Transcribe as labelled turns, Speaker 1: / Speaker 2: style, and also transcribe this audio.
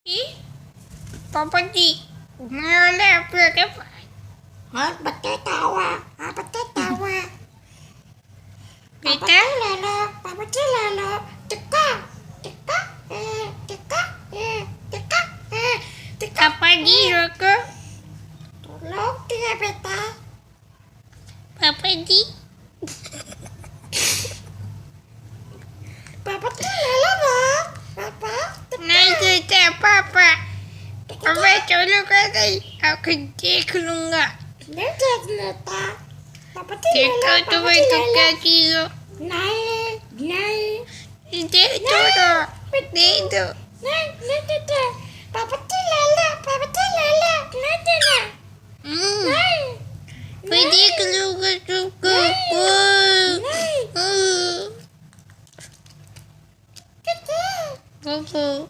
Speaker 1: Ih, Papa Di, mana apa kan?
Speaker 2: Betul tawa, betul tawa.
Speaker 1: Kita
Speaker 2: Papa lalo, teka, teka, teka, teka, teka.
Speaker 1: apa di roko?
Speaker 2: Tolong dia beta.
Speaker 1: Papa Di,
Speaker 2: Papa lalo dong. Papa,
Speaker 1: naik kereta Papa. Papa tolong kasih aku cek enggak?
Speaker 2: neta. Papa
Speaker 1: Cek tu betul kaki lo.
Speaker 2: Naik.
Speaker 1: Cek tu dah. Itu.
Speaker 2: Naik, neta. Papa lalo, neta.
Speaker 1: Pergi keluar suku. Papa.